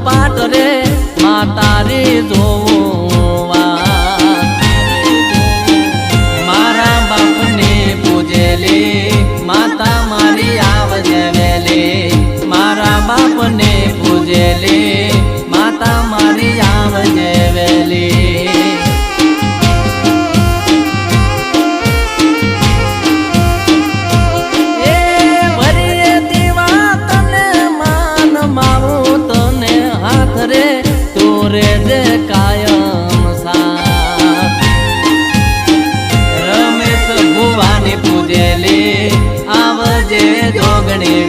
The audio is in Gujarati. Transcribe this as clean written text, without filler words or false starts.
પાટ રે માતારી જોવા મારા બાપને પૂજેલી માતા મારી આવજે વેલી મારા બાપને પૂજેલી માતા મારી આવજે વેલી રે દે કાયમ સાથ રમેશ ભુવાની પૂજેલી આવજે જોગણી